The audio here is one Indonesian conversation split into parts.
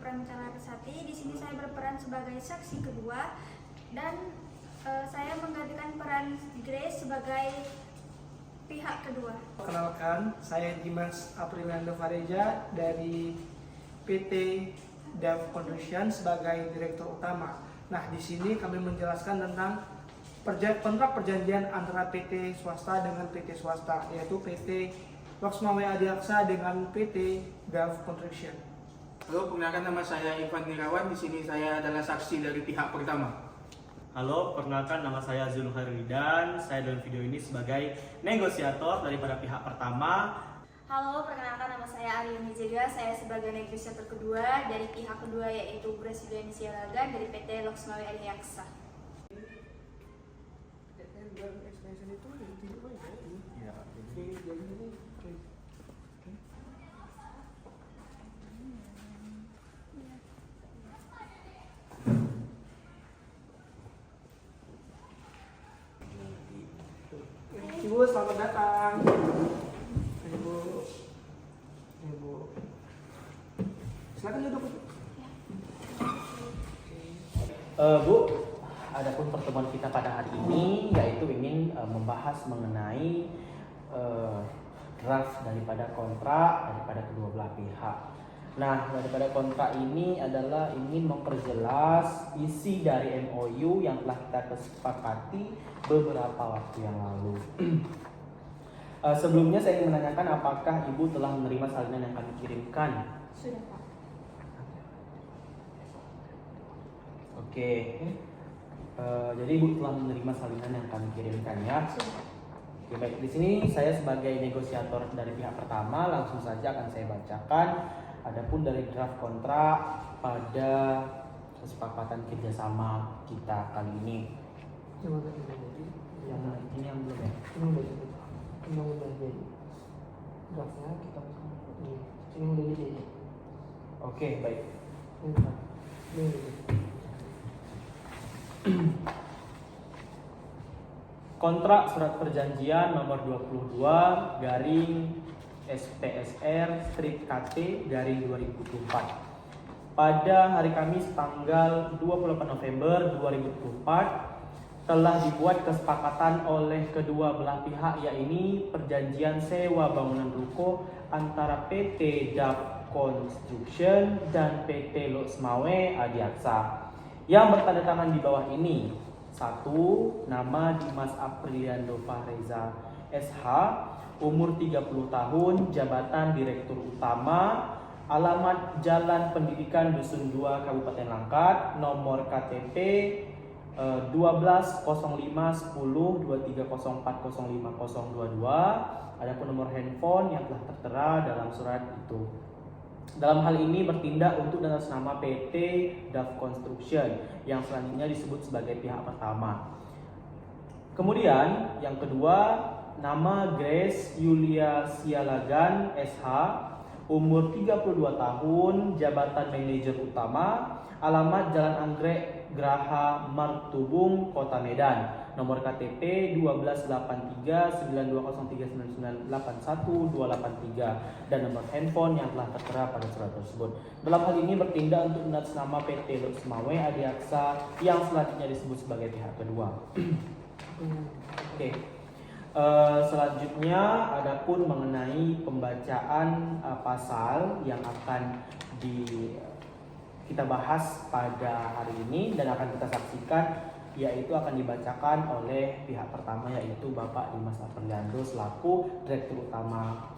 Pramcalaresati. Di sini saya berperan sebagai saksi kedua dan saya menggantikan peran Grace sebagai pihak kedua. Perkenalkan, saya Dimas Apriliando Fareja dari PT DAF Construction sebagai direktur utama. Nah, di sini kami menjelaskan tentang kontrak perjanjian antara PT swasta dengan PT swasta, yaitu PT Loksmawe Adiaksa dengan PT DAF Construction. Halo, perkenalkan nama saya Ivan Nirawan. Di sini saya adalah saksi dari pihak pertama. Halo, perkenalkan nama saya Zulhar Ridan. Saya dalam video ini sebagai negosiator daripada pihak pertama. Halo, perkenalkan nama saya Ariani Jega. Saya sebagai negosiator kedua dari pihak kedua yaitu Grace Yuliani Sialagan dari PT Loksmawe Adiaksa. Ibu, selamat datang. Ibu. Silakan duduk. Bu, adapun pertemuan kita pada hari ini yaitu ingin membahas mengenai draft daripada kontrak daripada kedua belah pihak. Nah, daripada kontrak ini adalah ingin memperjelas isi dari MOU yang telah kita kesepakati beberapa waktu yang lalu. Sebelumnya saya ingin menanyakan apakah Ibu telah menerima salinan yang kami kirimkan? Sudah, Pak. Oke. Jadi Ibu telah menerima salinan yang kami kirimkan ya. Sudah. Oke, baik. Di sini saya sebagai negosiator dari pihak pertama langsung saja akan saya bacakan. Adapun dari draft kontrak pada kesepakatan kerjasama kita kali ini. Yang ini yang belum ya? Ini udah jadi. Draftnya kita ini udah jadi. Oke, baik. Ini. Kontrak surat perjanjian nomor 22 garing SPSR strip KT garing 2024. Pada hari Kamis tanggal 28 November 2024 telah dibuat kesepakatan oleh kedua belah pihak, yakni perjanjian sewa bangunan ruko antara PT DAF Construction dan PT Loksmawe Adiaksa yang bertanda tangan di bawah ini. 1. Nama Dimas Apriliando Fahreza SH, umur 30 tahun, jabatan Direktur Utama, alamat Jalan Pendidikan Dusun 2 Kabupaten Langkat, nomor KTP 1205102304050022. Adapun nomor handphone yang telah tertera dalam surat itu. Dalam hal ini bertindak untuk dan atas nama PT DAF Construction yang selanjutnya disebut sebagai pihak pertama. Kemudian yang kedua, nama Grace Yulia Sialagan SH, umur 32 tahun, jabatan manajer utama, alamat Jalan Anggrek Graha Martubung, Kota Medan, nomor KTP 1210390399123 dan nomor handphone yang telah tertera pada surat tersebut. Dalam hal ini bertindak untuk atas nama PT Loksmawe Adiaksa yang selanjutnya disebut sebagai pihak kedua. Oke. Selanjutnya adapun mengenai pembacaan pasal yang akan kita bahas pada hari ini dan akan kita saksikan, yaitu akan dibacakan oleh pihak pertama, yaitu Bapak Dimas Apriliando selaku Direktur Utama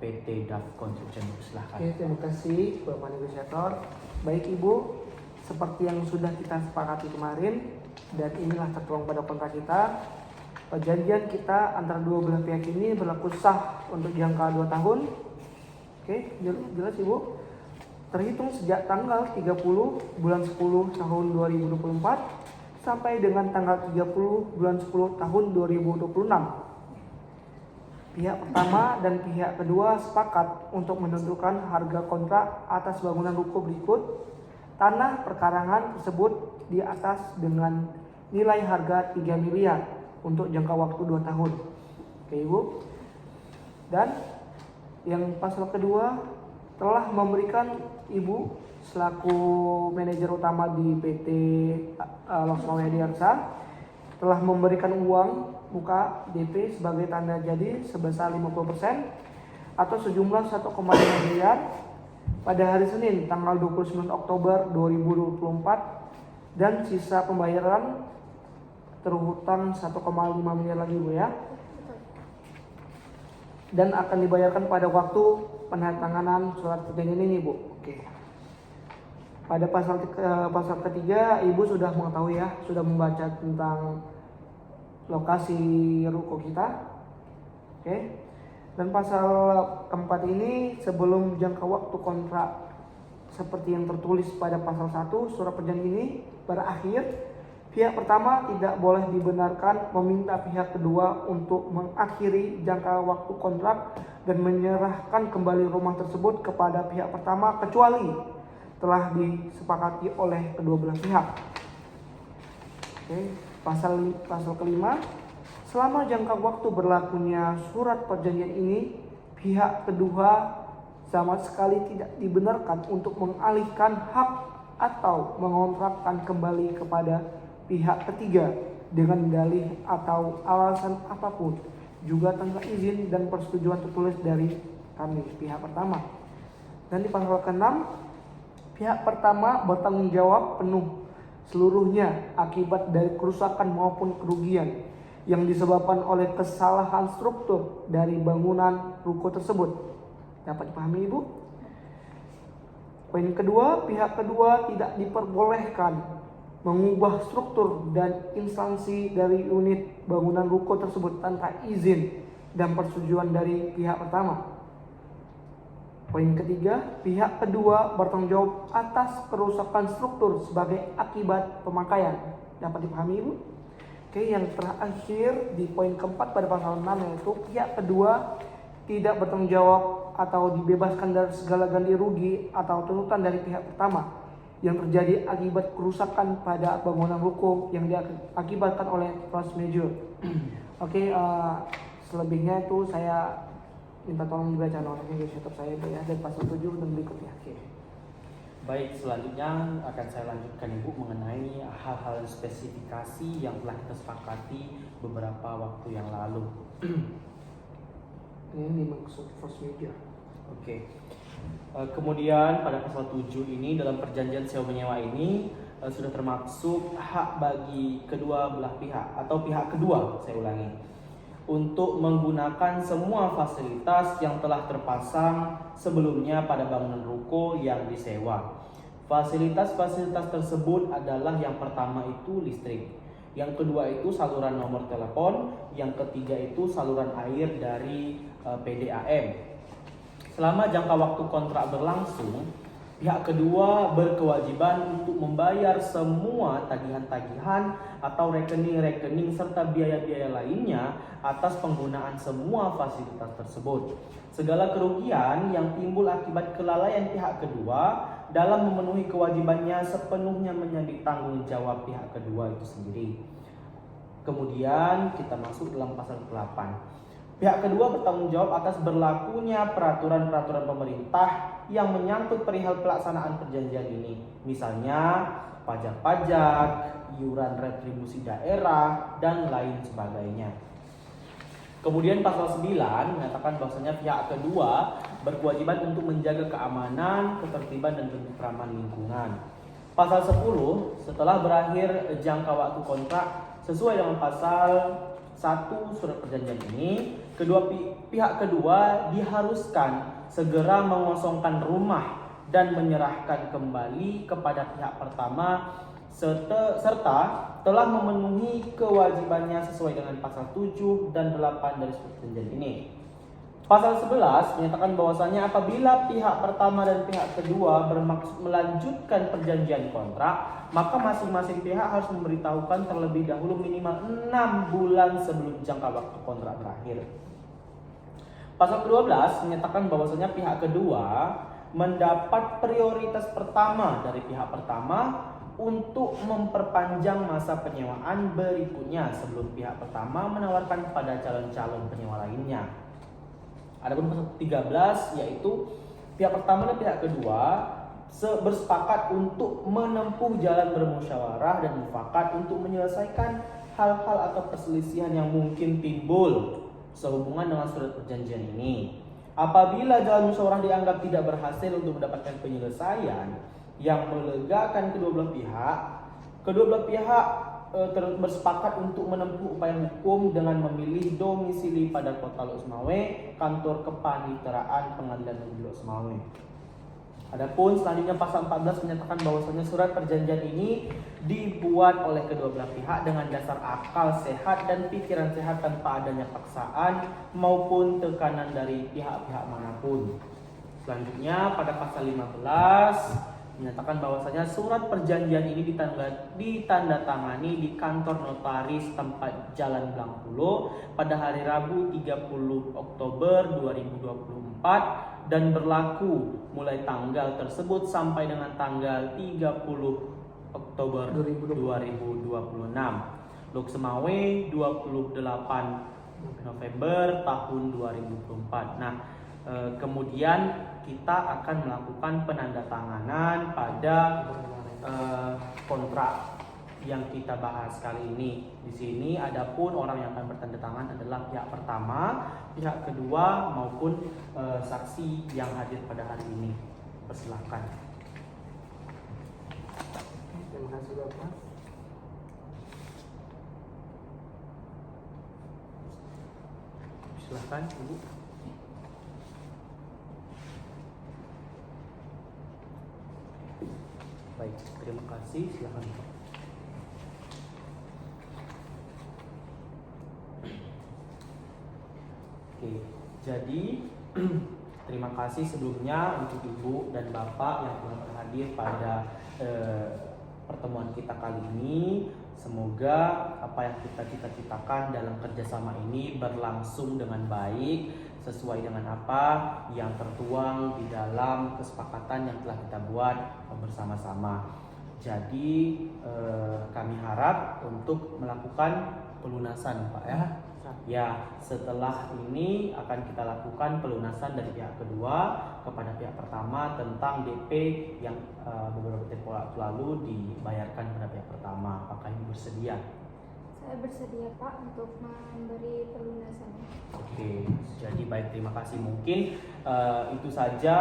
PT DAF Construction. Silahkan. Oke, terima kasih Bapak negosiator. Baik Ibu, seperti yang sudah kita sepakati kemarin dan inilah tertuang pada kontrak kita. Perjanjian kita antara dua belah pihak ini berlaku sah untuk jangka 2 tahun. Oke, jelas Ibu. Terhitung sejak tanggal 30 bulan 10 tahun 2024 sampai dengan tanggal 30 bulan 10 tahun 2026. Pihak pertama dan pihak kedua sepakat untuk menentukan harga kontrak atas bangunan ruko berikut. Tanah perkarangan tersebut di atas dengan nilai harga 3 miliar untuk jangka waktu 2 tahun. Oke Ibu. Dan yang pasal kedua, telah memberikan Ibu selaku manajer utama di PT Loksmawe Adiaksa telah memberikan uang muka DP sebagai tanda jadi sebesar 50% atau sejumlah 1,5 miliar pada hari Senin tanggal 29 Oktober 2024 dan sisa pembayaran terhutang 1,5 miliar lagi Bu ya. Dan akan dibayarkan pada waktu penandatanganan surat perjanjian ini Bu. Oke. Pada pasal ketiga Ibu sudah mengetahui ya, sudah membaca tentang lokasi ruko kita. Oke. Dan pasal keempat ini sebelum jangka waktu kontrak seperti yang tertulis pada pasal 1 surat perjanjian ini berakhir, pihak pertama tidak boleh dibenarkan meminta pihak kedua untuk mengakhiri jangka waktu kontrak dan menyerahkan kembali rumah tersebut kepada pihak pertama kecuali telah disepakati oleh kedua belah pihak. Oke, pasal kelima, selama jangka waktu berlakunya surat perjanjian ini, pihak kedua sama sekali tidak dibenarkan untuk mengalihkan hak atau mengontrakkan kembali kepada pihak ketiga dengan dalih atau alasan apapun, juga tanpa izin dan persetujuan tertulis dari kami pihak pertama. Dan di pasal ke-6, pihak pertama bertanggung jawab penuh seluruhnya akibat dari kerusakan maupun kerugian yang disebabkan oleh kesalahan struktur dari bangunan ruko tersebut. Dapat dipahami Ibu? Poin kedua, pihak kedua tidak diperbolehkan mengubah struktur dan instansi dari unit bangunan ruko tersebut tanpa izin dan persetujuan dari pihak pertama. Poin ketiga, pihak kedua bertanggung jawab atas kerusakan struktur sebagai akibat pemakaian. Dapat dipahami Ibu? Oke, yang terakhir di poin keempat pada pasal 6 yaitu pihak kedua tidak bertanggung jawab atau dibebaskan dari segala ganti rugi atau tuntutan dari pihak pertama yang terjadi akibat kerusakan pada bangunan ruko yang diakibatkan oleh force majeure. Oke, selebihnya itu saya minta tolong dibaca notanya guys YouTube saya ya, dari pasal 7 dan berikutnya. Oke. Baik, selanjutnya akan saya lanjutkan Ibu mengenai hal-hal spesifikasi yang telah kita sepakati beberapa waktu yang lalu. Ini dimaksud force majeure. Oke. Kemudian pada pasal 7 ini dalam perjanjian sewa menyewa ini sudah termasuk hak bagi kedua belah pihak atau pihak kedua, saya ulangi, untuk menggunakan semua fasilitas yang telah terpasang sebelumnya pada bangunan ruko yang disewa. Fasilitas-fasilitas tersebut adalah yang pertama itu listrik, yang kedua itu saluran nomor telepon, yang ketiga itu saluran air dari PDAM. Selama jangka waktu kontrak berlangsung, pihak kedua berkewajiban untuk membayar semua tagihan-tagihan atau rekening-rekening serta biaya-biaya lainnya atas penggunaan semua fasilitas tersebut. Segala kerugian yang timbul akibat kelalaian pihak kedua dalam memenuhi kewajibannya sepenuhnya menjadi tanggung jawab pihak kedua itu sendiri. Kemudian kita masuk dalam pasal ke-8. Pihak kedua bertanggung jawab atas berlakunya peraturan-peraturan pemerintah yang menyangkut perihal pelaksanaan perjanjian ini. Misalnya pajak-pajak, iuran retribusi daerah, dan lain sebagainya. Kemudian pasal 9 mengatakan bahwasanya pihak kedua berkewajiban untuk menjaga keamanan, ketertiban, dan ketentraman lingkungan. Pasal 10, setelah berakhir jangka waktu kontrak sesuai dengan pasal 1 surat perjanjian ini, pihak kedua diharuskan segera mengosongkan rumah dan menyerahkan kembali kepada pihak pertama serta telah memenuhi kewajibannya sesuai dengan pasal 7 dan 8 dari surat perjanjian ini. Pasal 11 menyatakan bahwasanya apabila pihak pertama dan pihak kedua bermaksud melanjutkan perjanjian kontrak, maka masing-masing pihak harus memberitahukan terlebih dahulu minimal 6 bulan sebelum jangka waktu kontrak berakhir. Pasal 12 menyatakan bahwasanya pihak kedua mendapat prioritas pertama dari pihak pertama untuk memperpanjang masa penyewaan berikutnya sebelum pihak pertama menawarkan kepada calon-calon penyewa lainnya. Adapun pasal 13 yaitu Pihak pertama dan pihak kedua bersepakat untuk menempuh jalan bermusyawarah dan mufakat untuk menyelesaikan hal-hal atau perselisihan yang mungkin timbul sehubungan dengan surat perjanjian ini. Apabila jalan musyawarah dianggap tidak berhasil untuk mendapatkan penyelesaian yang melegakan kedua belah pihak bersepakat untuk menempuh upaya hukum dengan memilih domisili pada Kota Lok Sumawe, kantor kepaniteraan Pengadilan Negeri Lok Sumawe. Adapun selanjutnya pasal 14 menyatakan bahwasanya surat perjanjian ini dibuat oleh kedua belah pihak dengan dasar akal sehat dan pikiran sehat tanpa adanya paksaan maupun tekanan dari pihak-pihak manapun. Selanjutnya pada pasal 15 menyatakan bahwasanya surat perjanjian ini ditandatangani di kantor notaris tempat Jalan Blangpulo pada hari Rabu 30 Oktober 2024 dan berlaku mulai tanggal tersebut sampai dengan tanggal 30 Oktober 2026. Lok Sumawe 28 November tahun 2024. Nah, kemudian kita akan melakukan penandatanganan pada kontrak yang kita bahas kali ini. Di sini adapun orang yang akan bertanda tangan adalah pihak pertama, pihak kedua maupun saksi yang hadir pada hari ini. Persilakan. Terima kasih Bapak. Silakan Ibu. Baik, terima kasih. Silakan. Oke, jadi terima kasih sebelumnya untuk Ibu dan Bapak yang telah berhadir pada pertemuan kita kali ini. Semoga apa yang kita cita-citakan dalam kerjasama ini berlangsung dengan baik sesuai dengan apa yang tertuang di dalam kesepakatan yang telah kita buat bersama-sama. Jadi kami harap untuk melakukan pelunasan, Pak ya. Ya, setelah ini akan kita lakukan pelunasan dari pihak kedua kepada pihak pertama tentang DP yang beberapa tempo lalu dibayarkan kepada pihak pertama. Apakah Ibu bersedia? Saya bersedia Pak untuk memberi pelunasannya. Oke, jadi baik, terima kasih. Mungkin itu saja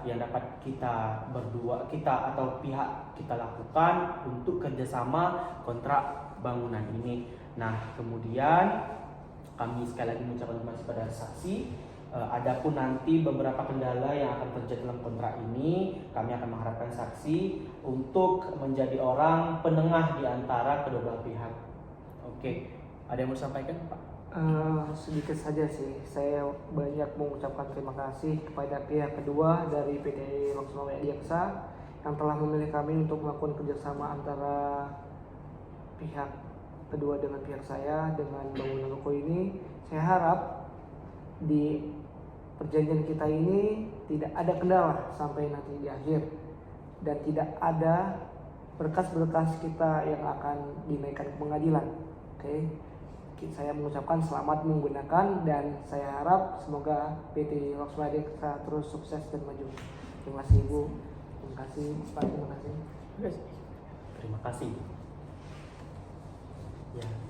yang dapat kita berdua, kita atau pihak kita lakukan untuk kerjasama kontrak bangunan ini. Nah, kemudian kami sekali lagi mengucapkan terima kasih pada saksi. Adapun nanti beberapa kendala yang akan terjadi dalam kontrak ini, kami akan mengharapkan saksi untuk menjadi orang penengah di antara kedua belah pihak. Oke, ada yang mau disampaikan, Pak? Sedikit saja sih, saya banyak mengucapkan terima kasih kepada pihak kedua dari PT Lok Sumawe Adiaksa yang telah memilih kami untuk melakukan kerjasama antara pihak kedua dengan pihak saya dengan bangunan ruko ini. Saya harap di perjanjian kita ini tidak ada kendala sampai nanti di akhir dan tidak ada berkas-berkas kita yang akan dinaikkan ke pengadilan. Oke. Saya mengucapkan selamat menggunakan dan saya harap semoga PT Lok Sumawe Adiaksa terus sukses dan maju. Terima kasih Ibu. Terima kasih Pak. Terima kasih. Terima kasih. Ya.